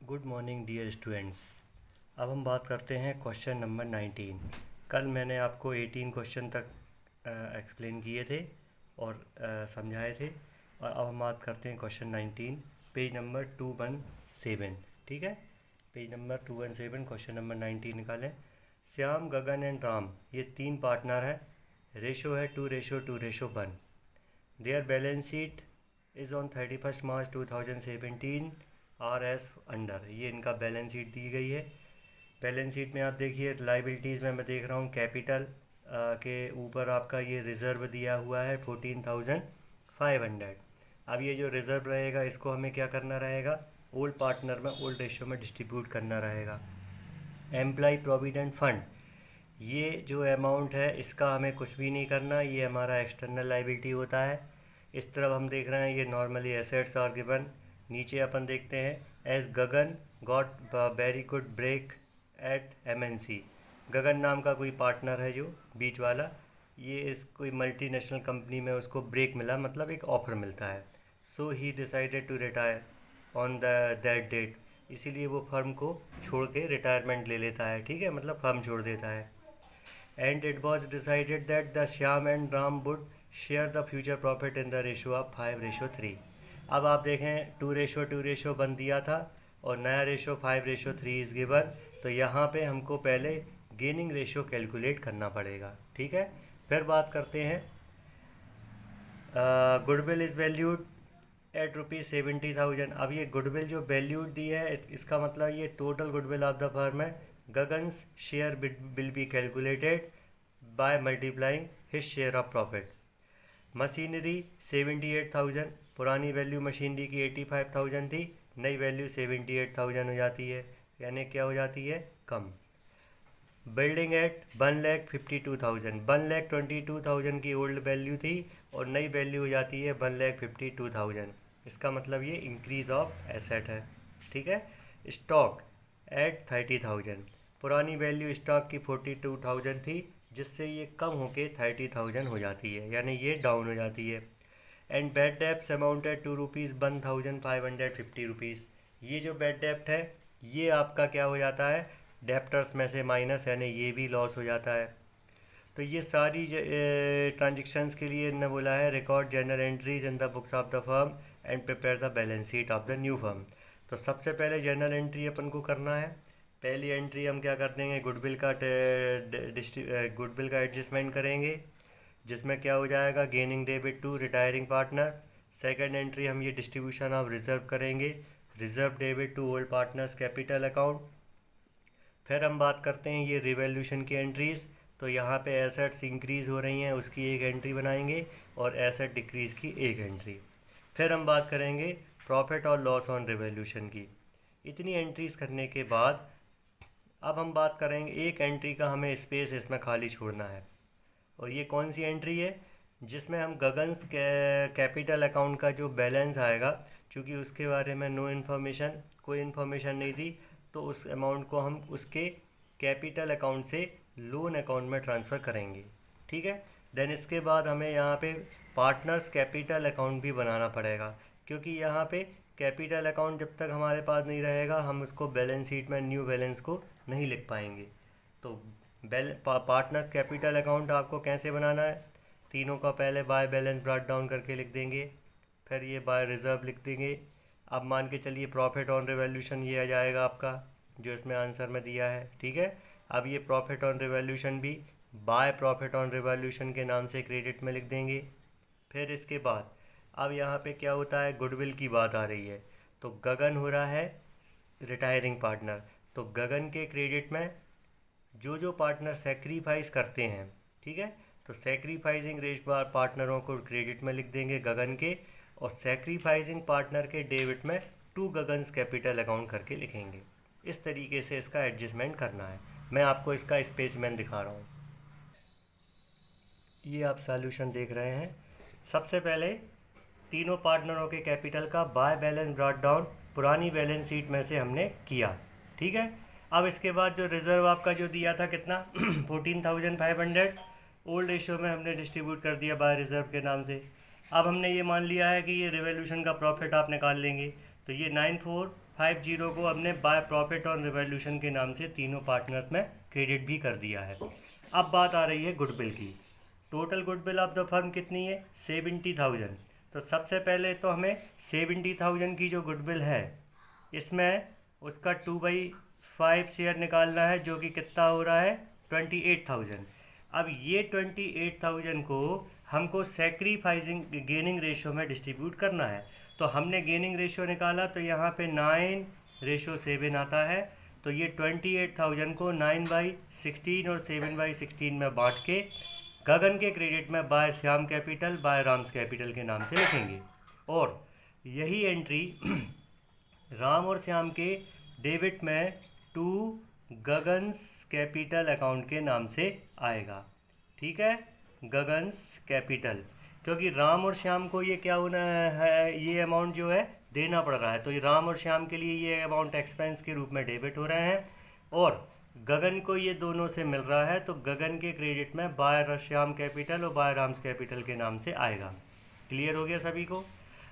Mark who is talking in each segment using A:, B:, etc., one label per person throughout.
A: Good morning dear students. अब हम बात करते हैं क्वेश्चन नंबर 19। कल मैंने आपको 18 क्वेश्चन तक एक्सप्लेन किए थे और समझाए थे, और अब हम बात करते हैं क्वेश्चन 19, पेज नंबर 217। ठीक है, पेज नंबर 217 क्वेश्चन नंबर 19 निकालें। श्याम, गगन एंड राम ये तीन पार्टनर हैं। रेशो है 2:2:1। Their balance sheet is on 31 March 2017 R S under. ये इनका बैलेंस शीट दी गई है। बैलेंस शीट में आप देखिए लाइबिलिटीज़ में मैं देख रहा हूँ कैपिटल के ऊपर आपका ये रिज़र्व दिया हुआ है 14,500। अब ये जो रिज़र्व रहेगा इसको हमें क्या करना रहेगा, ओल्ड पार्टनर में ओल्ड रेशियो में डिस्ट्रीब्यूट करना रहेगा। एम्प्लॉय प्रोविडेंट फंड, ये जो अमाउंट है इसका हमें कुछ भी नहीं करना, ये हमारा एक्सटर्नल लाइबिलिटी होता है। इस तरफ हम देख रहे हैं ये नॉर्मली एसेट्स आर गिवन। नीचे अपन देखते हैं as Gagan got very good break at MNC. Gagan नाम का कोई पार्टनर है जो बीच वाला, ये इस कोई मल्टीनेशनल कंपनी में उसको ब्रेक मिला, मतलब एक ऑफर मिलता है। So he decided to retire on the that date, इसीलिए वो फर्म को छोड़ के रिटायरमेंट ले लेता है। ठीक है, मतलब फर्म छोड़ देता है। And it was decided that the Shyam and Ram would share the future profit in the ratio of 5:3। अब आप देखें 2:2:1 दिया था और नया रेशो 5:3 इज़ गिवन। तो यहाँ पे हमको पहले गेनिंग रेशो कैलकुलेट करना पड़ेगा। ठीक है, फिर बात करते हैं गुडविल इज़ वैल्यूड एट ₹70,000। अब ये गुडविल जो वैल्यूड दी है इसका मतलब ये total goodwill of the firm है। Gagan's share will be calculated by multiplying his share of profit. Machinery 78,000, पुरानी वैल्यू मशीनरी की 85,000 थी, नई वैल्यू 78,000 हो जाती है, यानी क्या हो जाती है, कम। बिल्डिंग एट 1,52,000, 1,22,000 की ओल्ड वैल्यू थी और नई वैल्यू हो जाती है 1,52,000। इसका मतलब ये इंक्रीज ऑफ एसेट है। ठीक है। स्टॉक एट 30,000, पुरानी वैल्यू स्टॉक की 42,000 थी, जिससे ये कम होके 30,000 हो जाती है, यानी ये डाउन हो जाती है। एंड बैड डेप्ट अमाउंटेड टू ₹1,550। ये जो बैड डेप्ट है ये आपका क्या हो जाता है, डेप्टर्स में से माइनस, यानी ये भी लॉस हो जाता है। तो ये सारी ट्रांजेक्शन्स के लिए इन्होंने बोला है record general entries in the books of the firm and prepare the balance sheet of the new firm. तो सबसे पहले जनरल एंट्री अपन को करना है। पहली एंट्री हम क्या कर देंगे, गुडविल का एडजस्टमेंट करेंगे, जिसमें क्या हो जाएगा, gaining debit to retiring partner. Second entry हम ये डिस्ट्रीब्यूशन ऑफ रिजर्व करेंगे, reserve debit to old partners capital account. फिर हम बात करते हैं ये रिवैल्यूएशन की एंट्रीज़। तो यहाँ पे एसेट्स इंक्रीज़ हो रही हैं उसकी एक एंट्री बनाएंगे और एसेट डिक्रीज़ की एक एंट्री। फिर हम बात करेंगे प्रॉफिट और लॉस ऑन रिवैल्यूएशन की। इतनी एंट्रीज़ करने के बाद अब हम बात करेंगे एक एंट्री का हमें स्पेस इसमें खाली छोड़ना है, और ये कौन सी एंट्री है, जिसमें हम गगन्स कैपिटल अकाउंट का जो बैलेंस आएगा, चूँकि उसके बारे में कोई इन्फॉर्मेशन नहीं थी, तो उस अमाउंट को हम उसके कैपिटल अकाउंट से लोन अकाउंट में ट्रांसफ़र करेंगे। ठीक है। देन इसके बाद हमें यहाँ पे पार्टनर्स कैपिटल अकाउंट भी बनाना पड़ेगा, क्योंकि यहाँ पे कैपिटल अकाउंट जब तक हमारे पास नहीं रहेगा हम उसको बैलेंस शीट में न्यू बैलेंस को नहीं लिख पाएंगे। तो पार्टनर्स कैपिटल अकाउंट आपको कैसे बनाना है, तीनों का पहले बाय बैलेंस ब्रॉट डाउन करके लिख देंगे, फिर ये बाय रिजर्व लिख देंगे। अब मान के चलिए प्रॉफिट ऑन रिवैल्यूएशन ये आ जाएगा आपका, जो इसमें आंसर में दिया है। ठीक है। अब ये प्रॉफिट ऑन रिवैल्यूएशन भी बाय प्रॉफिट ऑन रिवैल्यूएशन के नाम से क्रेडिट में लिख देंगे। फिर इसके बाद अब यहाँ पे क्या होता है, गुडविल की बात आ रही है, तो गगन हो रहा है रिटायरिंग पार्टनर, तो गगन के क्रेडिट में जो जो पार्टनर सेक्रीफाइस करते हैं, ठीक है, तो सेक्रीफाइसिंग पार्टनरों को क्रेडिट में लिख देंगे गगन के, और सेक्रीफाइसिंग पार्टनर के डेबिट में टू गगन्स कैपिटल अकाउंट करके लिखेंगे। इस तरीके से इसका एडजस्टमेंट करना है। मैं आपको इसका स्पेसिमेन दिखा रहा हूँ, ये आप सॉल्यूशन देख रहे हैं। सबसे पहले तीनों पार्टनरों के कैपिटल का बाय बैलेंस ब्रॉट डाउन पुरानी बैलेंस शीट में से हमने किया। ठीक है। अब इसके बाद जो रिज़र्व आपका जो दिया था कितना 14,500, ओल्ड रेशियो में हमने डिस्ट्रीब्यूट कर दिया बाय रिज़र्व के नाम से। अब हमने ये मान लिया है कि ये रिवैल्यूएशन का प्रॉफिट आप निकाल लेंगे, तो ये 50 को हमने बाय प्रॉफिट ऑन रिवॉल्यूशन के नाम से तीनों पार्टनर्स में क्रेडिट भी कर दिया है। अब बात आ रही है गुडविल की। Total goodwill of the firm कितनी है? 70,000। तो सबसे पहले तो हमें 70,000 की जो गुडविल है इसमें उसका 2/5 शेयर निकालना है, जो कि कितना हो रहा है? 28,000। अब ये 28,000 को हमको सेक्रीफाइसिंग गेनिंग रेशियो में डिस्ट्रीब्यूट करना है। तो हमने गेनिंग रेशियो निकाला तो यहाँ पे 9:7 आता है। तो ये 28,000 को 9/16 और 7/16 में बांट के गगन के क्रेडिट में by Shyam capital by Ram's capital के नाम से लिखेंगे, और यही एंट्री राम और श्याम के डेबिट में टू गगन्स कैपिटल अकाउंट के नाम से आएगा। ठीक है, गगन्स कैपिटल, क्योंकि राम और श्याम को ये क्या होना है, ये अमाउंट जो है देना पड़ रहा है। तो ये राम और श्याम के लिए ये अमाउंट एक्सपेंस के रूप में डेबिट हो रहे हैं, और गगन को ये दोनों से मिल रहा है। तो गगन के क्रेडिट में बाय श्याम कैपिटल और बाय राम्स कैपिटल के नाम से आएगा। क्लियर हो गया सभी को?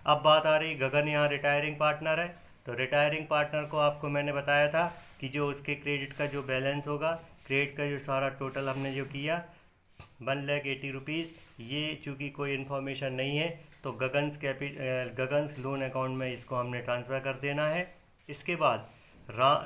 A: अब बात आ रही, गगन यहाँ रिटायरिंग पार्टनर है। तो रिटायरिंग पार्टनर को आपको मैंने बताया था कि जो उसके क्रेडिट का जो बैलेंस होगा, क्रेडिट का जो सारा टोटल हमने जो किया 1,80,000 रुपीज़, ये चूँकि कोई इन्फॉर्मेशन नहीं है तो गगन्स लोन अकाउंट में इसको हमने ट्रांसफ़र कर देना है। इसके बाद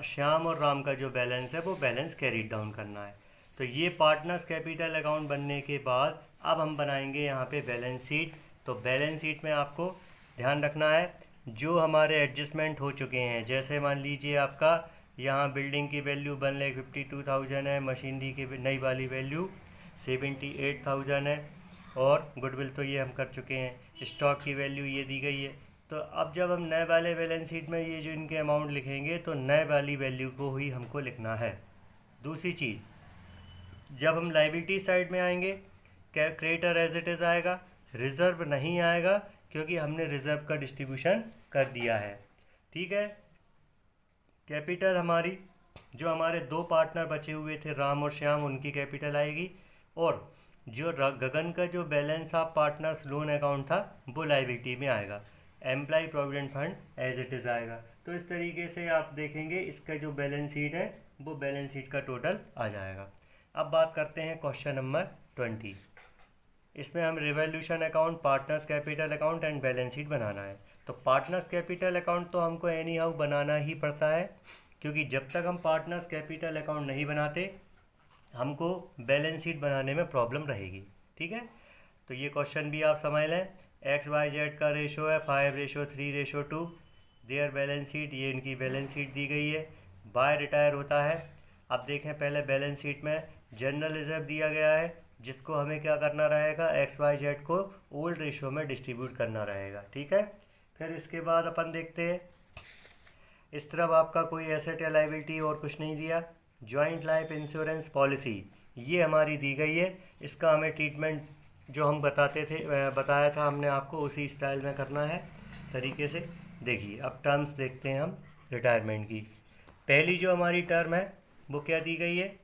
A: श्याम और राम का जो बैलेंस है वो बैलेंस कैरी डाउन करना है। तो ये पार्टनर्स कैपिटल अकाउंट बनने के बाद अब हम बनाएंगे यहाँ पे बैलेंस शीट। तो बैलेंस शीट में आपको ध्यान रखना है जो हमारे एडजस्टमेंट हो चुके हैं। जैसे मान लीजिए आपका यहाँ बिल्डिंग की वैल्यू 1,52,000 है, मशीनरी की नई वाली वैल्यू 78,000 है, और गुडविल तो ये हम कर चुके हैं। स्टॉक की वैल्यू ये दी गई है। तो अब जब हम नए वाले बैलेंस शीट में ये जो इनके अमाउंट लिखेंगे तो नए वाली वैल्यू को ही हमको लिखना है। दूसरी चीज़, जब हम लायबिलिटी साइड में आएंगे क्रेडिटर एज इट इज़ आएगा, रिज़र्व नहीं आएगा क्योंकि हमने रिज़र्व का डिस्ट्रीब्यूशन कर दिया है। ठीक है, कैपिटल हमारी जो हमारे दो पार्टनर बचे हुए थे राम और श्याम, उनकी कैपिटल आएगी, और जो गगन का जो balance of partners loan account था वो लायबिलिटी में आएगा। Employ provident fund as it is आएगा। तो इस तरीके से आप देखेंगे इसका जो बैलेंस शीट है वो बैलेंस शीट का टोटल आ जाएगा। अब बात करते हैं क्वेश्चन नंबर 20। इसमें हम revaluation account, partners capital account and balance sheet बनाना है। तो पार्टनर्स कैपिटल अकाउंट तो हमको एनी हाउ बनाना ही पड़ता है, क्योंकि जब तक हम पार्टनर्स कैपिटल अकाउंट नहीं बनाते हमको बैलेंस शीट बनाने में प्रॉब्लम रहेगी। ठीक है, तो ये क्वेश्चन भी आप समझ लें। XYZ का रेशो है 5:3:2। देयर बैलेंस शीट, ये इनकी बैलेंस शीट दी गई है। बाय रिटायर होता है। अब देखें पहले बैलेंस शीट में जनरल रिजर्व दिया गया है, जिसको हमें क्या करना रहेगा, XYZ को ओल्ड रेशो में डिस्ट्रीब्यूट करना रहेगा। ठीक है, फिर इसके बाद अपन देखते हैं इस तरफ आपका कोई एसेट या लायबिलिटी और कुछ नहीं दिया। जॉइंट लाइफ इंश्योरेंस पॉलिसी ये हमारी दी गई है। इसका हमें ट्रीटमेंट जो हम बताया था हमने आपको, उसी स्टाइल में करना है तरीके से। देखिए अब टर्म्स देखते हैं हम रिटायरमेंट की। पहली जो हमारी टर्म है वो क्या दी गई है,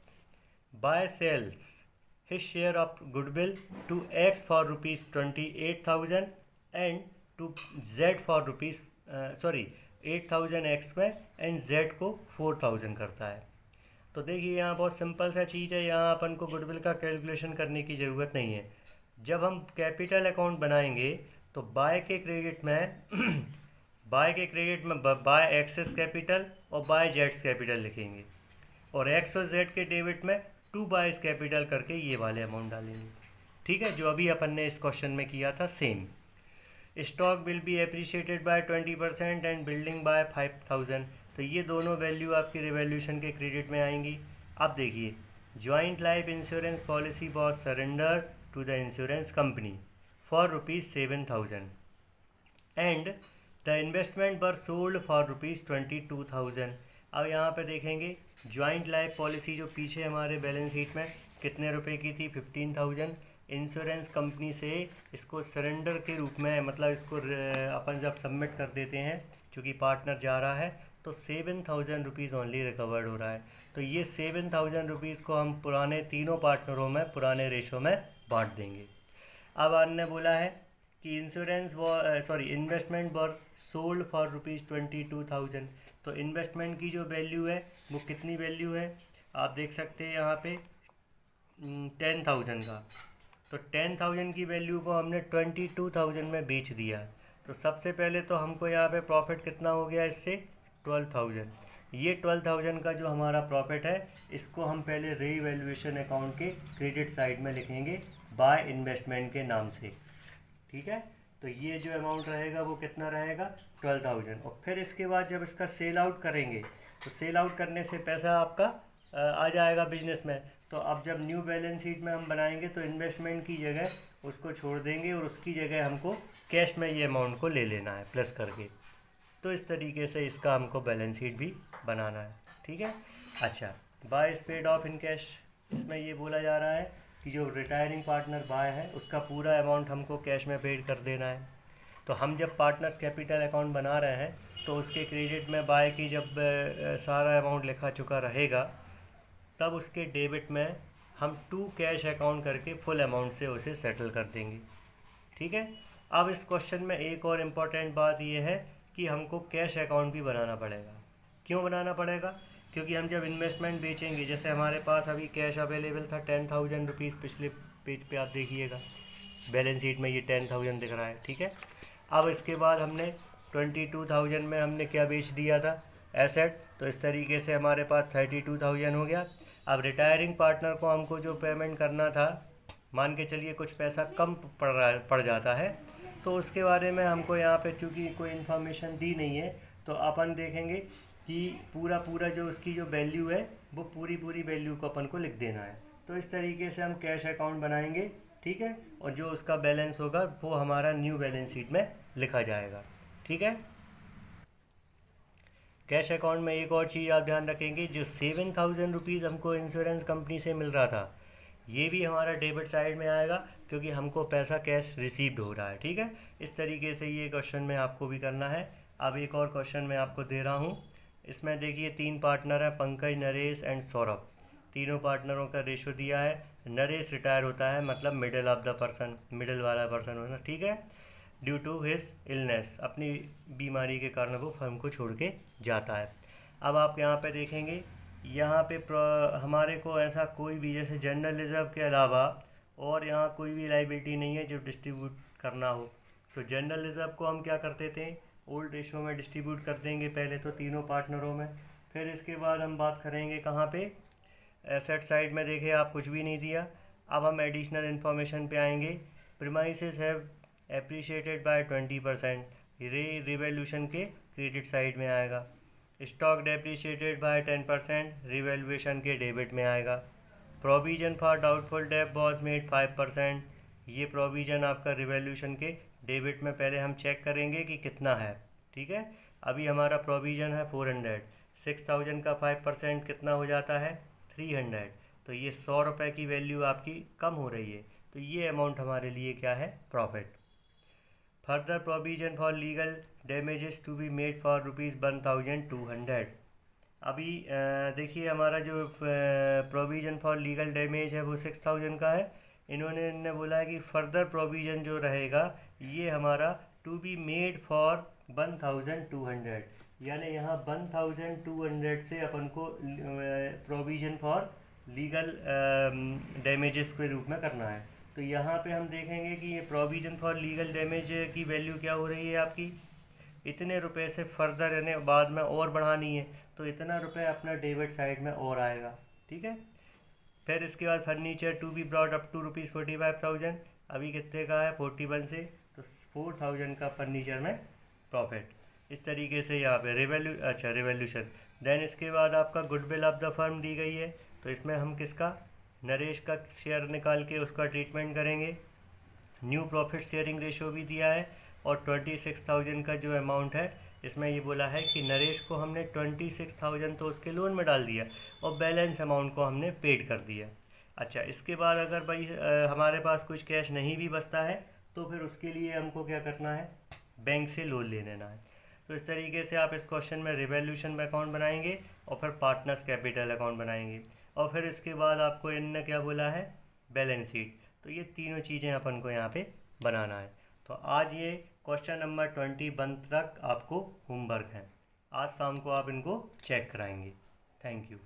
A: by sales his share of goodwill to X for ₹28,000 and to Z for ₹8,000 X में, एंड Z को 4,000 करता है। तो देखिए यहाँ बहुत सिंपल सा चीज़ है, यहाँ अपन को गुडविल का कैलकुलेशन करने की ज़रूरत नहीं है। जब हम कैपिटल अकाउंट बनाएंगे तो बाय के क्रेडिट में बाय एक्सेस कैपिटल और बाय जेड्स कैपिटल लिखेंगे, और एक्स और जेड के डेबिट में टू बायस कैपिटल करके ये वाले अमाउंट डालेंगे। ठीक है, जो अभी अपन ने इस क्वेश्चन में किया था same. Stock will be appreciated by 20% and building by 5,000। तो ये दोनों वैल्यू आपकी रिवॉल्यूशन के क्रेडिट में आएंगी। अब देखिए, joint life insurance policy was surrender to the insurance company for ₹7,000 and the investment were sold for ₹22,000। अब यहाँ पे देखेंगे जॉइंट लाइफ पॉलिसी जो पीछे हमारे बैलेंस शीट में कितने रुपए की थी, 15,000। इंश्योरेंस कंपनी से इसको सरेंडर के रूप में, मतलब इसको अपन जब सबमिट कर देते हैं, चूँकि पार्टनर जा रहा है, तो 7,000 रुपीज़ ओनली रिकवर्ड हो रहा है। तो ये 7,000 रुपीज़ को हम पुराने तीनों पार्टनरों में पुराने रेशो में बांट देंगे। अब अन्य बोला है कि इन्वेस्टमेंट वर सोल्ड फॉर ₹22,000। तो इन्वेस्टमेंट की जो वैल्यू है वो कितनी वैल्यू है आप देख सकते हैं यहाँ पे 10,000 का। तो 10,000 की वैल्यू को हमने 22,000 में बेच दिया। तो सबसे पहले तो हमको यहाँ पे प्रॉफिट कितना हो गया इससे 12,000। ये 12,000 का जो हमारा प्रॉफिट है इसको हम पहले रीवैल्यूएशन अकाउंट के क्रेडिट साइड में लिखेंगे बाय इन्वेस्टमेंट के नाम से, ठीक है। तो ये जो अमाउंट रहेगा वो कितना रहेगा 12,000। और फिर इसके बाद जब इसका सेल आउट करेंगे तो सेल आउट करने से पैसा आपका आ जाएगा बिजनेस में। तो अब जब न्यू बैलेंस शीट में हम बनाएंगे तो इन्वेस्टमेंट की जगह उसको छोड़ देंगे और उसकी जगह हमको कैश में ये अमाउंट को ले लेना है प्लस करके। तो इस तरीके से इसका हमको बैलेंस शीट भी बनाना है, ठीक है। अच्छा, by is paid off in cash, इसमें ये बोला जा रहा है कि जो रिटायरिंग पार्टनर बाय है उसका पूरा अमाउंट हमको कैश में पेड कर देना है। तो हम जब पार्टनर्स कैपिटल अकाउंट बना रहे हैं तो उसके क्रेडिट में बाय की जब सारा अमाउंट लिखा चुका रहेगा तब उसके डेबिट में हम टू कैश अकाउंट करके फुल अमाउंट से उसे सेटल कर देंगे, ठीक है। अब इस क्वेश्चन में एक और इम्पॉर्टेंट बात यह है कि हमको कैश अकाउंट भी बनाना पड़ेगा। क्यों बनाना पड़ेगा? क्योंकि हम जब इन्वेस्टमेंट बेचेंगे, जैसे हमारे पास अभी कैश अवेलेबल था 10,000 रुपीज़, पिछले पेज पे आप देखिएगा बैलेंस शीट में ये 10,000 दिख रहा है, ठीक है। अब इसके बाद हमने 22,000 में हमने क्या बेच दिया था एसेट, तो इस तरीके से हमारे पास 32,000 हो गया। अब रिटायरिंग पार्टनर को हमको जो पेमेंट करना था, मान के चलिए कुछ पैसा कम पड़ जाता है, तो उसके बारे में हमको यहाँ पे चूँकि कोई इन्फॉर्मेशन दी नहीं है तो अपन देखेंगे कि पूरा जो उसकी जो वैल्यू है वो पूरी वैल्यू को अपन को लिख देना है। तो इस तरीके से हम कैश अकाउंट बनाएंगे, ठीक है। और जो उसका बैलेंस होगा वो हमारा न्यू बैलेंस शीट में लिखा जाएगा, ठीक है। कैश अकाउंट में एक और चीज़ आप ध्यान रखेंगे, जो 7,000 रुपीज़ हमको इंश्योरेंस कंपनी से मिल रहा था ये भी हमारा डेबिट साइड में आएगा क्योंकि हमको पैसा कैश रिसीव्ड हो रहा है, ठीक है। इस तरीके से ये क्वेश्चन में आपको भी करना है। अब एक और क्वेश्चन मैं आपको दे रहा हूँ, इसमें देखिए 3 पार्टनर हैं, पंकज, नरेश एंड सौरभ। तीनों पार्टनरों का रेशो दिया है। नरेश रिटायर होता है, मतलब middle of the person, middle वाला पर्सन होना, ठीक है। ड्यू टू हिज इलनेस, अपनी बीमारी के कारण वो फर्म को छोड़ के जाता है। अब आप यहाँ पे देखेंगे, यहाँ पे हमारे को ऐसा कोई भी, जैसे जनरल रिजर्व के अलावा और यहाँ कोई भी लाइबिलिटी नहीं है जो डिस्ट्रीब्यूट करना हो। तो जनरल रिजर्व को हम क्या करते थे, ओल्ड रेशो में डिस्ट्रीब्यूट कर देंगे पहले तो तीनों पार्टनरों में। फिर इसके बाद हम बात करेंगे कहाँ पे, एसेट साइड में। देखिए आप कुछ भी नहीं दिया। अब हम एडिशनल इन्फॉर्मेशन पे आएंगे। Premises have appreciated by 20%, revaluation के क्रेडिट साइड में आएगा। स्टॉक डेप्रिशिएटेड बाय 10%, रिवैल्यूएशन के डेबिट में आएगा। Provision for doubtful debt was made 5%, ये प्रोविजन आपका रिवैल्यूएशन के डेबिट में पहले हम चेक करेंगे कि कितना है, ठीक है। अभी हमारा प्रोविजन है 400, 6,000 का 5% कितना हो जाता है 300। तो ये 100 रुपये की वैल्यू आपकी कम हो रही है, तो ये अमाउंट हमारे लिए क्या है, profit. Further provision for legal damages to be made for ₹1,200। अभी देखिए हमारा जो प्रोविज़न फॉर लीगल डैमेज है वो 6,000 का है। इन्होंने बोला है कि फर्दर प्रोविज़न जो रहेगा ये हमारा टू बी मेड फॉर 1,200, यानी यहाँ 1,200 से अपन को प्रोविज़न फॉर लीगल डैमेजेस के रूप में करना है। तो यहाँ पे हम देखेंगे कि ये प्रोविज़न फॉर लीगल डैमेज की वैल्यू क्या हो रही है आपकी, इतने रुपए से फर्दर यानी बाद में और बढ़ानी है, तो इतना रुपए अपना डेबिट साइड में और आएगा, ठीक है। फिर इसके बाद furniture to be brought up to ₹45,000, अभी कितने का है 41 से, तो 4,000 का फर्नीचर में प्रॉफिट। इस तरीके से यहाँ पे रिवैल्यूशन। देन इसके बाद आपका गुडविल ऑफ द फर्म दी गई है, तो इसमें हम किसका, नरेश का शेयर निकाल के उसका ट्रीटमेंट करेंगे। न्यू प्रॉफिट शेयरिंग रेशो भी दिया है और 26,000 का जो अमाउंट है इसमें ये बोला है कि नरेश को हमने 26,000 तो उसके लोन में डाल दिया और बैलेंस अमाउंट को हमने पेड कर दिया। अच्छा, इसके बाद अगर भाई हमारे पास कुछ कैश नहीं भी बचता है तो फिर उसके लिए हमको क्या करना है, बैंक से लोन ले लेना है। तो इस तरीके से आप इस क्वेश्चन में रिवैल्यूएशन अकाउंट बनाएंगे और फिर पार्टनर्स कैपिटल अकाउंट बनाएंगे और फिर इसके बाद आपको इनने क्या बोला है, बैलेंस शीट। तो ये तीनों चीज़ें अपन को यहाँ पे बनाना है। तो आज ये क्वेश्चन नंबर 21 तक आपको होमवर्क है, आज शाम को आप इनको चेक कराएंगे। Thank you.